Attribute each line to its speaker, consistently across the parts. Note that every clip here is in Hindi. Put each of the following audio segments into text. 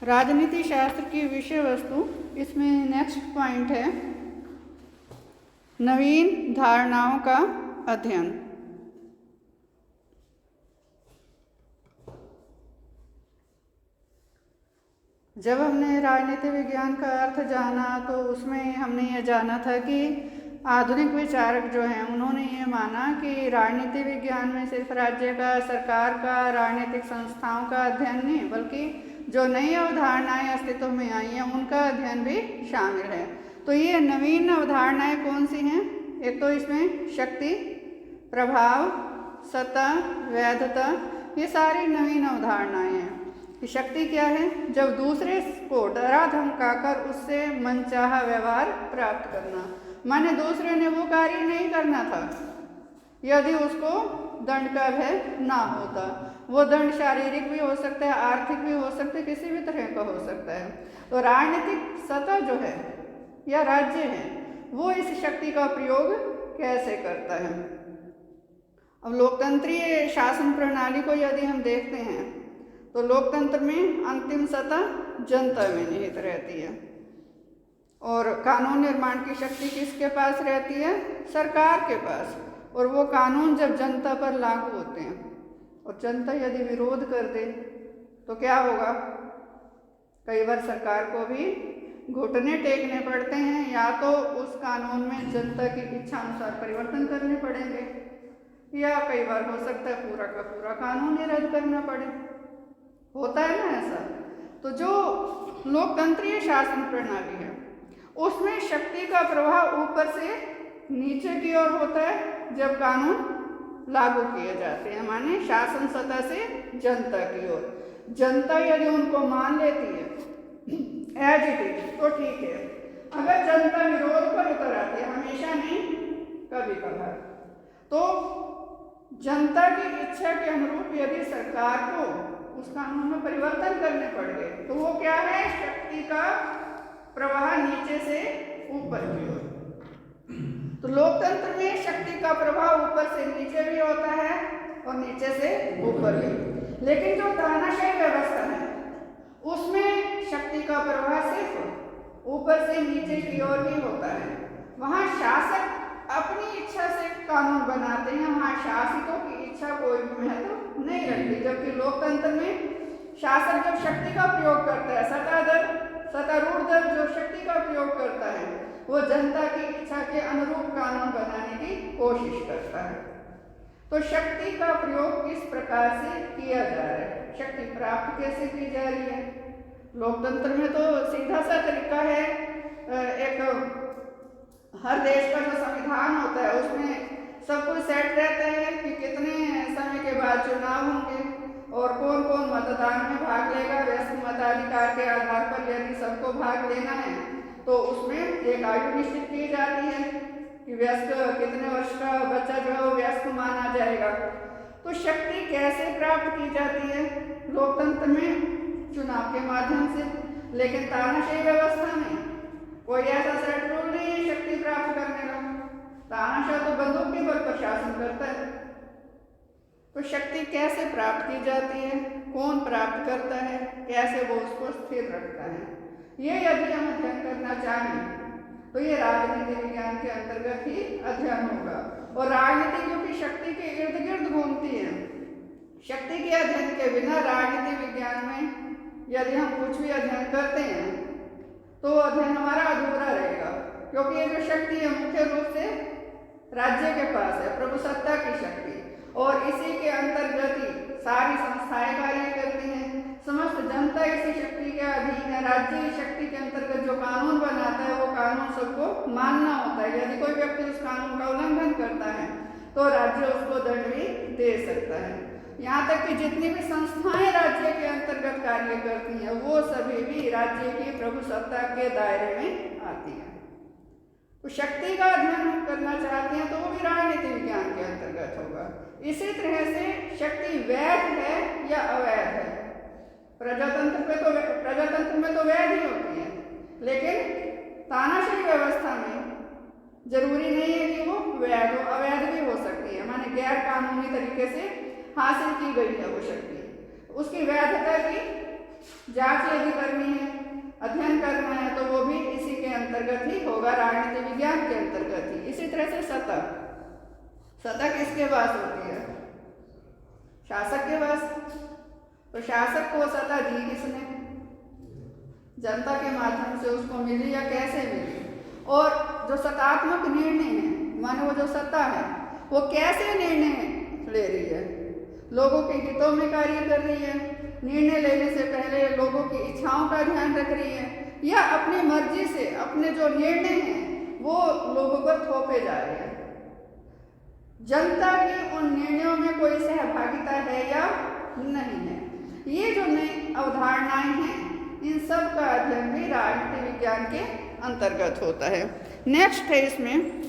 Speaker 1: राजनीति शास्त्र की विषय वस्तु, इसमें नेक्स्ट पॉइंट है नवीन धारणाओं का अध्ययन। जब हमने राजनीति विज्ञान का अर्थ जाना तो उसमें हमने ये जाना था कि आधुनिक विचारक जो हैं उन्होंने ये माना कि राजनीति विज्ञान में सिर्फ राज्य का, सरकार का, राजनीतिक संस्थाओं का अध्ययन नहीं बल्कि जो नई अवधारणाएं अस्तित्व में आई हैं उनका अध्ययन भी शामिल है। तो ये नवीन अवधारणाएं कौन सी हैं? एक तो इसमें शक्ति, प्रभाव, सत्ता, वैधता, ये सारी नवीन अवधारणाएं हैं। कि शक्ति क्या है? जब दूसरे को डरा धमकाकर उससे मनचाहा व्यवहार प्राप्त करना, माने दूसरे ने वो कार्य नहीं करना था यदि उसको दंड का भय ना होता। वो दंड शारीरिक भी हो सकता है, आर्थिक भी हो सकता है, किसी भी तरह का हो सकता है। तो राजनीतिक सत्ता जो है या राज्य है वो इस शक्ति का प्रयोग कैसे करता है? अब लोकतंत्रीय शासन प्रणाली को यदि हम देखते हैं तो लोकतंत्र में अंतिम सत्ता जनता में निहित रहती है और कानून निर्माण की शक्ति किसके पास रहती है? सरकार के पास। और वो कानून जब जनता पर लागू होते हैं और जनता यदि विरोध कर दे तो क्या होगा? कई बार सरकार को भी घुटने टेकने पड़ते हैं या तो उस कानून में जनता की इच्छा अनुसार परिवर्तन करने पड़ेंगे या कई बार हो सकता है पूरा का पूरा कानून ही रद्द करना पड़े। होता है ना ऐसा। तो जो लोकतंत्रीय शासन प्रणाली है उसमें शक्ति का प्रवाह ऊपर से नीचे की ओर होता है जब कानून लागू किए जाते हैं, माने शासन सत्ता से जनता की ओर। जनता यदि उनको मान लेती है एज इट इज तो ठीक है, अगर जनता विरोध पर उतर आती है, हमेशा नहीं कभी कभार, तो जनता की इच्छा के अनुरूप यदि सरकार को उस कानून में परिवर्तन करने पड़ गए तो वो क्या है? शक्ति का प्रवाह नीचे से ऊपर की ओर। तो लोकतंत्र में शक्ति का प्रभाव ऊपर से नीचे भी होता है और नीचे से ऊपर भी। लेकिन जो तानाशाही व्यवस्था है उसमें शक्ति का प्रवाह सिर्फ ऊपर से नीचे की ओर ही होता है। वहाँ शासक अपनी इच्छा से कानून बनाते हैं, वहाँ शासकों की इच्छा कोई भी महत्व नहीं रखती। जबकि लोकतंत्र में शासक जब शक्ति का प्रयोग करता है, सत्तारूढ़ दल जो शक्ति का प्रयोग करता है वो जनता की इच्छा के अनुरूप कानून बनाने की कोशिश करता है। तो शक्ति का प्रयोग किस प्रकार से किया जा रहा है, शक्ति प्राप्त कैसे की जा रही है? लोकतंत्र में तो सीधा सा तरीका है, एक हर देश का जो संविधान होता है उसमें सब कुछ सेट रहता है कि कितने समय के बाद चुनाव होंगे और कौन कौन मतदान में भाग लेगा। वयस्क मताधिकार के आधार पर यदि सबको भाग लेना है तो उसमें एक आयु निश्चित की जाती है कि वयस्क कितने वर्ष का बच्चा जो है वो वयस्क माना जाएगा। तो शक्ति कैसे प्राप्त की जाती है? लोकतंत्र में चुनाव के माध्यम से। लेकिन तानाशाही व्यवस्था में कोई ऐसा सेट रूल नहीं है शक्ति प्राप्त करने का। तानाशाह तो बंदूक के बल पर शासन करता है। तो शक्ति कैसे प्राप्त की जाती है, कौन प्राप्त करता है, कैसे वो उसको स्थिर रखता है, ये यदि हम अध्ययन करना चाहें तो ये राजनीति विज्ञान के अंतर्गत ही अध्ययन होगा। और राजनीति क्योंकि शक्ति के इर्द गिर्द घूमती है, शक्ति के अध्ययन के बिना राजनीति विज्ञान में यदि हम कुछ भी अध्ययन करते हैं तो अध्ययन हमारा अधूरा रहेगा। क्योंकि ये जो शक्ति है मुख्य रूप से राज्य के पास है, प्रभुसत्ता की शक्ति, और इसी के अंतर्गत ही सारी संस्थाएं कार्य करती हैं। समस्त जनता इसी शक्ति के अधीन है। राज्य इस शक्ति के अंतर्गत जो कानून बनाता है वो कानून सबको मानना होता है। यदि कोई व्यक्ति उस कानून का उल्लंघन करता है तो राज्य उसको दंड भी दे सकता है। यहाँ तक कि जितनी भी संस्थाएं राज्य के अंतर्गत कार्य करती हैं वो सभी भी राज्य की प्रभुसत्ता के दायरे में आती हैं। तो शक्ति का अध्ययन हम करना चाहते हैं तो वो भी राजनीति विज्ञान के अंतर्गत होगा। इसी तरह से शक्ति वैध है या अवैध है? प्रजातंत्र में तो वैध ही होती है, लेकिन तानाशाही व्यवस्था में जरूरी नहीं है कि वो वैध हो, अवैध भी हो सकती है। माने गैर कानूनी तरीके से हासिल की गई है वो शक्ति, उसकी वैधता की जांच यदि करनी है, अध्ययन करना है, तो वो भी इसी के अंतर्गत ही होगा, राजनीति विज्ञान के अंतर्गत ही। इसी तरह से सत्ता किसके पास होती है? शासक के पास। तो शासक को सत्ता दी किसने? जनता के माध्यम से उसको मिली या कैसे मिली? और जो सत्तात्मक निर्णय है, माने वो जो सत्ता है, वो कैसे निर्णय ले रही है? लोगों के हितों में कार्य कर रही है, निर्णय लेने से पहले लोगों की इच्छाओं का ध्यान रख रही है, या अपनी मर्जी से अपने जो निर्णय हैं वो लोगों पर थोपे जा रहे हैं? जनता की उन निर्णयों में कोई सहभागिता है या नहीं है? ये जो नई अवधारणाएं हैं, इन सब का अध्ययन भी राजनीति विज्ञान के अंतर्गत होता है। नेक्स्ट है इसमें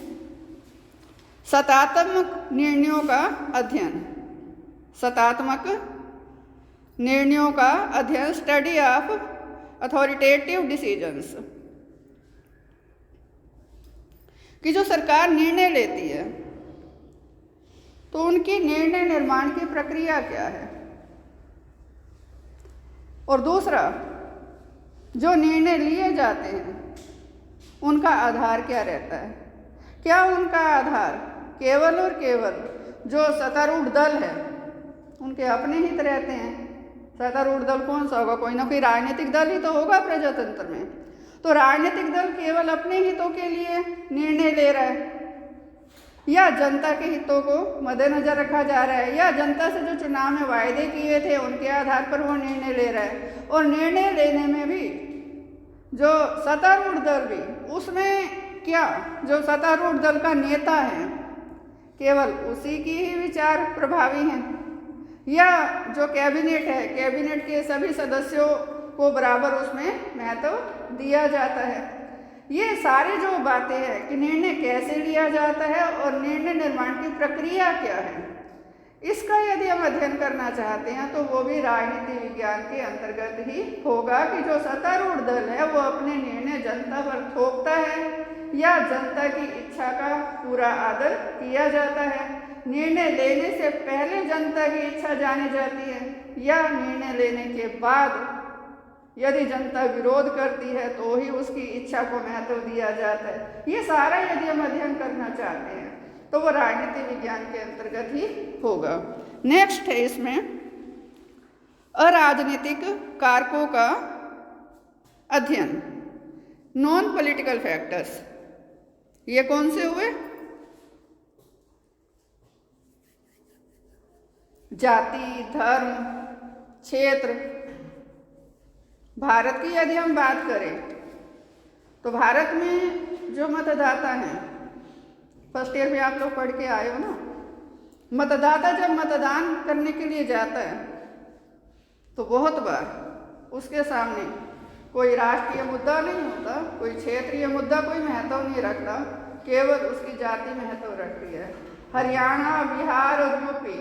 Speaker 1: सत्तात्मक निर्णयों का अध्ययन। सत्तात्मक निर्णयों का अध्ययन, स्टडी ऑफ अथॉरिटेटिव डिसीजंस, कि जो सरकार निर्णय लेती है तो उनकी निर्णय निर्माण की प्रक्रिया क्या है, और दूसरा जो निर्णय लिए जाते हैं उनका आधार क्या रहता है? क्या उनका आधार केवल और केवल जो सत्तारूढ़ दल है उनके अपने हित रहते हैं? सत्तारूढ़ दल कौन सा होगा? कोई ना कोई राजनीतिक दल ही तो होगा प्रजातंत्र में। तो राजनीतिक दल केवल अपने हितों के लिए निर्णय ले रहा है, या जनता के हितों को मद्देनजर रखा जा रहा है, या जनता से जो चुनाव में वायदे किए थे उनके आधार पर वो निर्णय ले रहा है? और निर्णय लेने में भी जो सत्तारूढ़ दल भी, उसमें क्या जो सत्तारूढ़ दल का नेता है केवल उसी की ही विचार प्रभावी हैं, या जो कैबिनेट है, कैबिनेट के सभी सदस्यों को बराबर उसमें महत्व दिया जाता है? ये सारी जो बातें हैं कि निर्णय कैसे लिया जाता है और निर्णय निर्माण की प्रक्रिया क्या है, इसका यदि हम अध्ययन करना चाहते हैं तो वो भी राजनीति विज्ञान के अंतर्गत ही होगा, कि जो सत्तारूढ़ दल है वो अपने निर्णय जनता पर थोपता है, या जनता की इच्छा का पूरा आदर किया जाता है? निर्णय लेने से पहले जनता की इच्छा जानी जाती है, या निर्णय लेने के बाद यदि जनता विरोध करती है तो ही उसकी इच्छा को महत्व दिया जाता है? ये सारा यदि हम अध्ययन करना चाहते हैं तो वो राजनीति विज्ञान के अंतर्गत ही होगा। नेक्स्ट है इसमें अराजनीतिक कारकों का अध्ययन, नॉन पॉलिटिकल फैक्टर्स। ये कौन से हुए? जाति, धर्म, क्षेत्र। भारत की यदि हम बात करें तो भारत में जो मतदाता हैं, फर्स्ट ईयर में आप लोग पढ़ के आए हो ना, मतदाता जब मतदान करने के लिए जाता है तो बहुत बार उसके सामने कोई राष्ट्रीय मुद्दा नहीं होता, कोई क्षेत्रीय मुद्दा कोई महत्व नहीं रखता, केवल उसकी जाति महत्व रखती है। हरियाणा, बिहार और यूपी,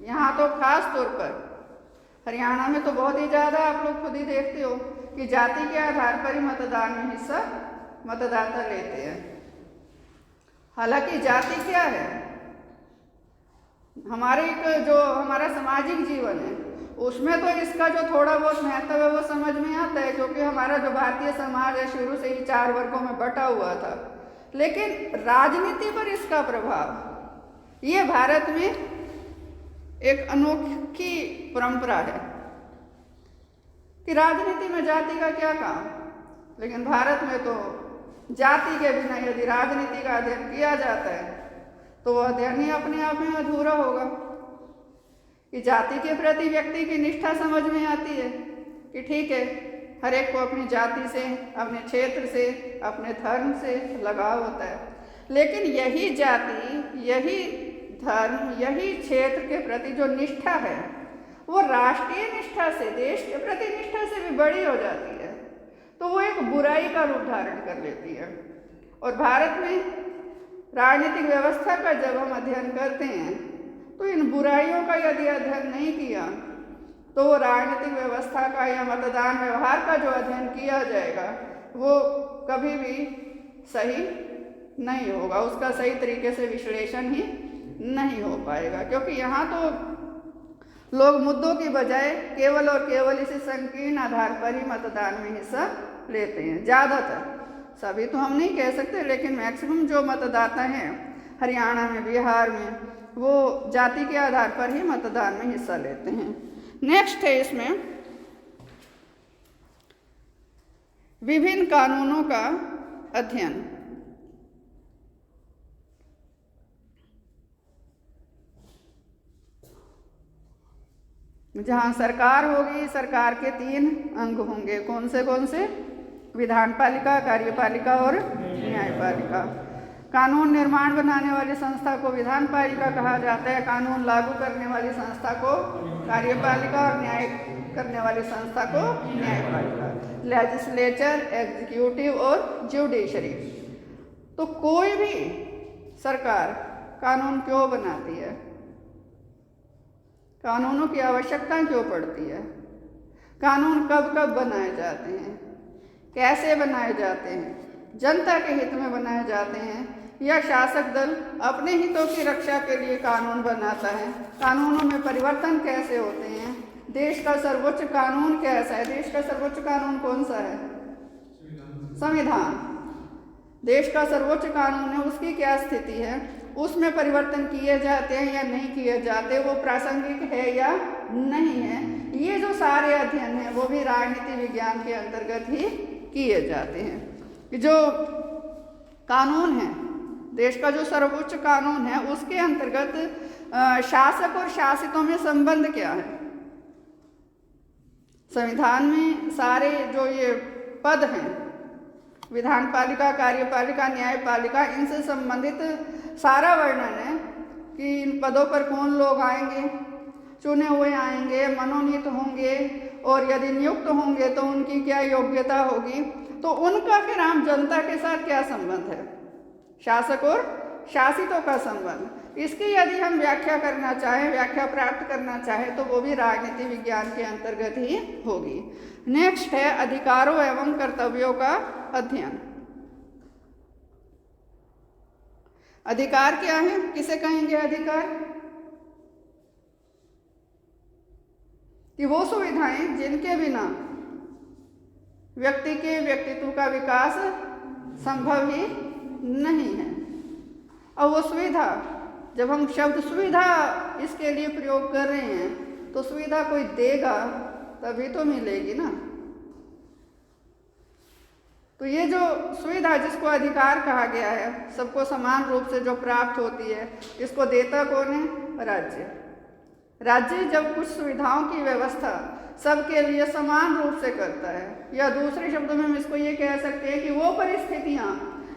Speaker 1: यहाँ तो खास तौर पर हरियाणा में तो बहुत ही ज़्यादा आप लोग खुद ही देखते हो कि जाति के आधार पर ही मतदान में हिस्सा मतदाता लेते हैं। हालांकि जाति क्या है? हमारा सामाजिक जीवन है, उसमें तो इसका जो थोड़ा बहुत महत्व है वो समझ में आता है, क्योंकि हमारा जो भारतीय समाज है शुरू से ही 4 वर्गों में बटा हुआ था। लेकिन राजनीति पर इसका प्रभाव, ये भारत में एक अनोखी परंपरा है कि राजनीति में जाति का क्या काम, लेकिन भारत में तो जाति के बिना यदि राजनीति का अध्ययन किया जाता है तो वह अध्ययन ही अपने आप में अधूरा होगा। कि जाति के प्रति व्यक्ति की निष्ठा समझ में आती है कि ठीक है, हर एक को अपनी जाति से, अपने क्षेत्र से, अपने धर्म से लगाव होता है, लेकिन यही जाति, यही धर्म, यही क्षेत्र के प्रति जो निष्ठा है वो राष्ट्रीय निष्ठा से, देश के प्रति निष्ठा से भी बड़ी हो जाती है, तो वो एक बुराई का रूप धारण कर लेती है। और भारत में राजनीतिक व्यवस्था का जब हम अध्ययन करते हैं तो इन बुराइयों का यदि अध्ययन नहीं किया तो वो राजनीतिक व्यवस्था का या मतदान व्यवहार का जो अध्ययन किया जाएगा वो कभी भी सही नहीं होगा, उसका सही तरीके से विश्लेषण ही नहीं हो पाएगा। क्योंकि यहाँ तो लोग मुद्दों की बजाय केवल और केवल इसी संकीर्ण आधार पर ही मतदान में हिस्सा लेते हैं। ज़्यादातर, सभी तो हम नहीं कह सकते, लेकिन मैक्सिमम जो मतदाता हैं हरियाणा में, बिहार में, वो जाति के आधार पर ही मतदान में हिस्सा लेते हैं। नेक्स्ट है इसमें विभिन्न कानूनों का अध्ययन। जहाँ सरकार होगी, सरकार के 3 अंग होंगे। कौन से? विधानपालिका, कार्यपालिका और न्यायपालिका। कानून निर्माण बनाने वाली संस्था को विधानपालिका कहा जाता है, कानून लागू करने वाली संस्था को कार्यपालिका और न्याय करने वाली संस्था को न्यायपालिका। लेजिस्लेचर, एग्जीक्यूटिव और ज्यूडिशरी। तो कोई भी सरकार कानून क्यों बनाती है? कानूनों की आवश्यकता क्यों पड़ती है? कानून कब कब बनाए जाते हैं? कैसे बनाए जाते हैं? जनता के हित में बनाए जाते हैं या शासक दल अपने हितों की रक्षा के लिए कानून बनाता है? कानूनों में परिवर्तन कैसे होते हैं? देश का सर्वोच्च कानून कैसा है? देश का सर्वोच्च कानून कौन सा है? संविधान। देश का सर्वोच्च कानून है, उसकी क्या स्थिति है? उसमें परिवर्तन किए जाते हैं या नहीं किए जाते? वो प्रासंगिक है या नहीं है? ये जो सारे अध्ययन हैं वो भी राजनीति विज्ञान के अंतर्गत ही किए जाते हैं। जो कानून है, देश का जो सर्वोच्च कानून है, उसके अंतर्गत शासक और शासितों में संबंध क्या है? संविधान में सारे जो ये पद हैं, विधानपालिका, कार्यपालिका, न्यायपालिका, इनसे संबंधित सारा वर्णन है कि इन पदों पर कौन लोग आएंगे, चुने हुए आएंगे, मनोनीत होंगे, और यदि नियुक्त होंगे तो उनकी क्या योग्यता होगी। तो उनका फिर आम जनता के साथ क्या संबंध है? शासक और शासितों का संबंध। इसकी यदि हम व्याख्या करना चाहें, व्याख्या प्राप्त करना चाहें, तो वो भी राजनीति विज्ञान के अंतर्गत ही होगी। नेक्स्ट है अधिकारों एवं कर्तव्यों का अध्ययन। अधिकार क्या है? किसे कहेंगे अधिकार? कि वो सुविधाएं जिनके बिना व्यक्ति के व्यक्तित्व का विकास संभव ही नहीं है। और वो सुविधा, जब हम शब्द सुविधा इसके लिए प्रयोग कर रहे हैं, तो सुविधा कोई देगा तभी तो मिलेगी ना। तो ये जो सुविधा जिसको अधिकार कहा गया है, सबको समान रूप से जो प्राप्त होती है, इसको देता कौन है? राज्य। राज्य जब कुछ सुविधाओं की व्यवस्था सबके लिए समान रूप से करता है, या दूसरे शब्दों में हम इसको ये कह सकते हैं कि वो परिस्थितियां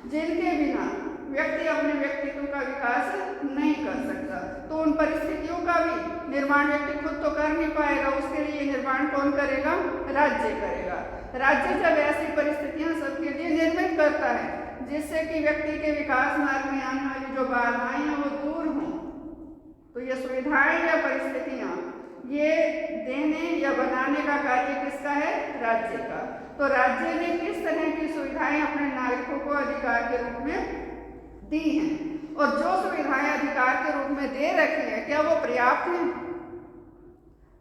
Speaker 1: जिनके बिना व्यक्ति अपने व्यक्तित्व का विकास नहीं कर सकता, तो उन परिस्थितियों का भी निर्माण व्यक्ति खुद तो कर नहीं पाएगा, उसके लिए निर्माण कौन करेगा? राज्य करेगा। राज्य जब ऐसी परिस्थितियां सबके लिए निर्मित करता है जिससे कि व्यक्ति के विकास मार्ग में आने वाली जो बाधाएं हैं वो दूर हों, तो ये सुविधाएं या परिस्थितियां ये देने या बनाने का कार्य किसका है? राज्य का। तो राज्य ने किस तरह की सुविधाएं अपने नागरिकों को अधिकार के रूप में दी हैं, और जो सुविधाएं अधिकार के रूप में दे रखी हैं, क्या वो पर्याप्त हैं?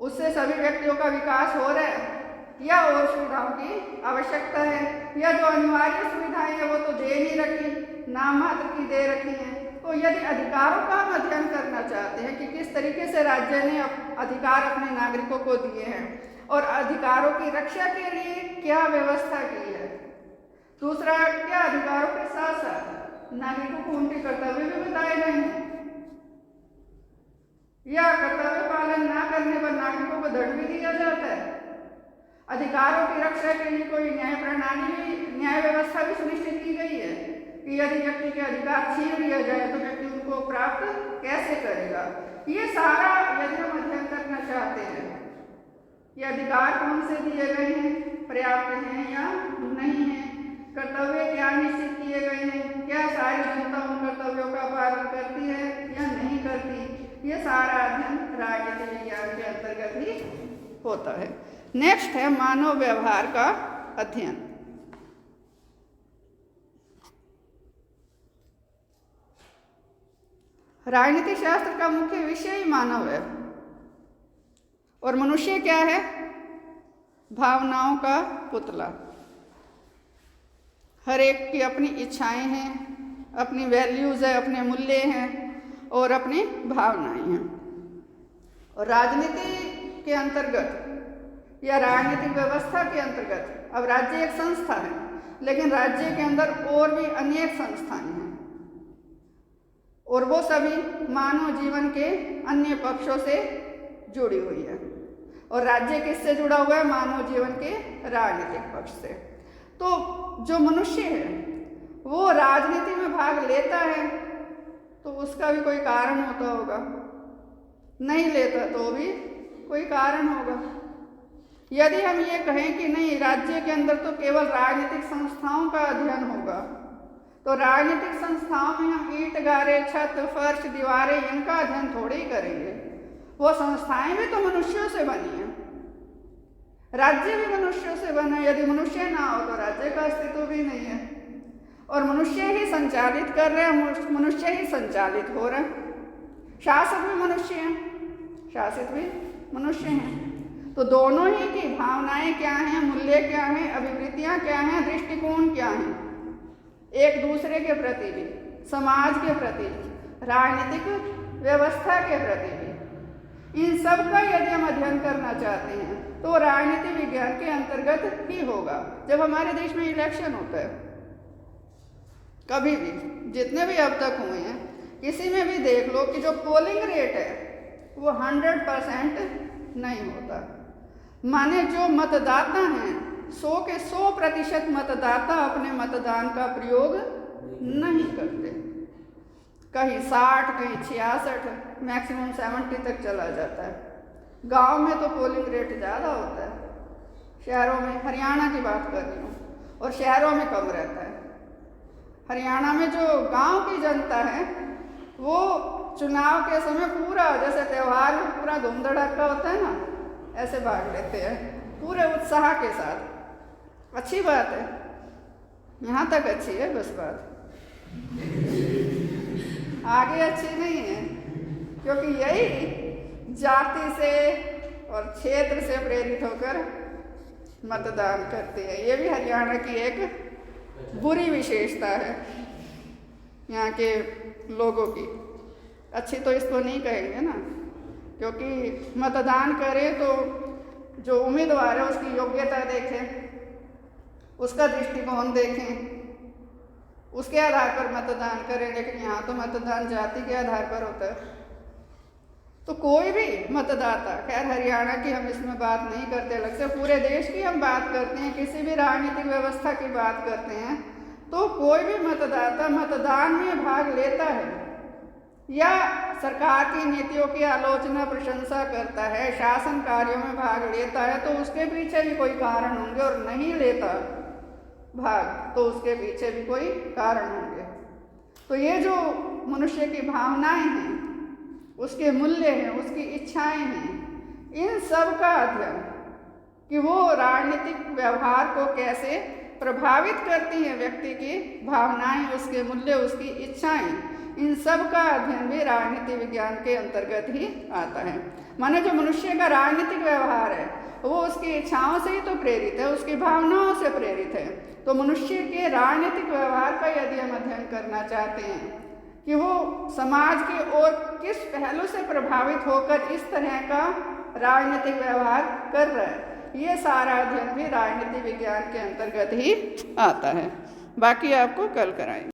Speaker 1: उससे सभी व्यक्तियों का विकास हो रहा है या और सुविधाओं की आवश्यकता है? या जो अनिवार्य सुविधाएं हैं वो तो दे नहीं रखी, नाम मात्र की दे रखी हैं। तो यदि अधिकारों का हम अध्ययन करना चाहते हैं कि किस तरीके से राज्य ने अधिकार अपने नागरिकों को दिए हैं और अधिकारों की रक्षा के लिए क्या व्यवस्था की है, दूसरा क्या अधिकारों के साथ साथ नागरिकों को उनके कर्तव्य भी बताए गए हैं, या कर्तव्य पालन न करने पर नागरिकों को दंड भी दिया जाता है। अधिकारों की रक्षा के लिए कोई न्याय प्रणाली भी, न्याय व्यवस्था भी सुनिश्चित की गई है कि यदि व्यक्ति के अधिकार छीन लिया जाए तो व्यक्ति उनको प्राप्त कैसे करेगा। ये सारा यदि हम अध्ययन करना चाहते हैं, ये अधिकार कौन से दिए गए हैं, पर्याप्त हैं या नहीं है, कर्तव्य क्या निश्चित किए गए हैं, क्या सारी जनता उन कर्तव्यों का पालन करती है या नहीं करती, ये सारा अध्ययन राजनीति विज्ञान के अंतर्गत ही होता है। नेक्स्ट है मानव व्यवहार का अध्ययन। राजनीति शास्त्र का मुख्य विषय ही मानव है। और मनुष्य क्या है? भावनाओं का पुतला। हर एक की अपनी इच्छाएं हैं, अपनी वैल्यूज़ है, अपने मूल्य हैं और अपनी भावनाएं हैं। और राजनीति के अंतर्गत या राजनीतिक व्यवस्था के अंतर्गत, अब राज्य एक संस्था है, लेकिन राज्य के अंदर और भी अनेक संस्थाएं हैं और वो सभी मानव जीवन के अन्य पक्षों से जुड़ी हुई है। और राज्य किससे जुड़ा हुआ है? मानव जीवन के राजनीतिक पक्ष से। तो जो मनुष्य है वो राजनीति में भाग लेता है तो उसका भी कोई कारण होता होगा, नहीं लेता तो भी कोई कारण होगा। यदि हम ये कहें कि नहीं, राज्य के अंदर तो केवल राजनीतिक संस्थाओं का अध्ययन होगा, तो राजनीतिक संस्थाओं में हम ईंट, गारे, छत, फर्श, दीवारें इनका अध्ययन थोड़े ही करेंगे। वो संस्थाएं भी तो मनुष्यों से बनी हैं, राज्य भी मनुष्यों से बना है। यदि मनुष्य ना हो तो राज्य का अस्तित्व भी नहीं है। और मनुष्य ही संचालित कर रहे हैं, मनुष्य ही संचालित हो रहे हैं। शासक भी मनुष्य हैं, शासित भी मनुष्य हैं। तो दोनों ही की भावनाएं क्या हैं, मूल्य क्या हैं, अभिवृत्तियां क्या हैं, दृष्टिकोण क्या हैं, एक दूसरे के प्रति भी, समाज के प्रति, राजनीतिक व्यवस्था के प्रति भी, इन सब का यदि हम अध्ययन करना चाहते हैं तो राजनीति विज्ञान के अंतर्गत ही होगा। जब हमारे देश में इलेक्शन होता है, कभी भी, जितने भी अब तक हुए हैं, किसी में भी देख लो कि जो पोलिंग रेट है वो 100% नहीं होता। माने जो मतदाता हैं 100 के 100% मतदाता अपने मतदान का प्रयोग नहीं करते। कहीं 60, कहीं 66, मैक्सिमम 70 तक चला जाता है। गांव में तो पोलिंग रेट ज़्यादा होता है, शहरों में, हरियाणा की बात कर रही हूँ, और शहरों में कम रहता है। हरियाणा में जो गांव की जनता है वो चुनाव के समय पूरा, जैसे त्यौहार में पूरा धूम धड़ाका होता है ना, ऐसे भाग लेते हैं पूरे उत्साह के साथ। अच्छी बात है, यहाँ तक अच्छी है बस बात, आगे अच्छी नहीं है, क्योंकि यही जाति से और क्षेत्र से प्रेरित होकर मतदान करते हैं। ये भी हरियाणा की एक बुरी विशेषता है यहाँ के लोगों की। अच्छी तो इसको नहीं कहेंगे ना, क्योंकि मतदान करें तो जो उम्मीदवार है उसकी योग्यता देखें, उसका दृष्टिकोण देखें, उसके आधार पर मतदान करें। लेकिन यहाँ तो मतदान जाति के आधार पर होता है। तो कोई भी मतदाता, खैर हरियाणा की हम इसमें बात नहीं करते अलग से, पूरे देश की हम बात करते हैं, किसी भी राजनीतिक व्यवस्था की बात करते हैं, तो कोई भी मतदाता मतदान में भाग लेता है या सरकार की नीतियों की आलोचना, प्रशंसा करता है, शासन कार्यों में भाग लेता है, तो उसके पीछे भी कोई कारण होंगे, और नहीं लेता भाग तो उसके पीछे भी कोई कारण होंगे। तो ये जो मनुष्य की भावनाएं हैं, उसके मूल्य हैं, उसकी इच्छाएं हैं, इन सब का अध्ययन कि वो राजनीतिक व्यवहार को कैसे प्रभावित करती हैं, व्यक्ति की भावनाएं, उसके मूल्य, उसकी इच्छाएं, इन सब का अध्ययन भी राजनीति विज्ञान के अंतर्गत ही आता है। माने जो मनुष्य का राजनीतिक व्यवहार है वो उसकी इच्छाओं से ही तो प्रेरित है, उसकी भावनाओं से प्रेरित है। तो मनुष्य के राजनीतिक व्यवहार का यदि हम अध्ययन करना चाहते हैं कि वो समाज के और किस पहलू से प्रभावित होकर इस तरह का राजनीतिक व्यवहार कर रहा है, ये सारा अध्ययन भी राजनीति विज्ञान के अंतर्गत ही आता है। बाकी आपको कल कराएंगे।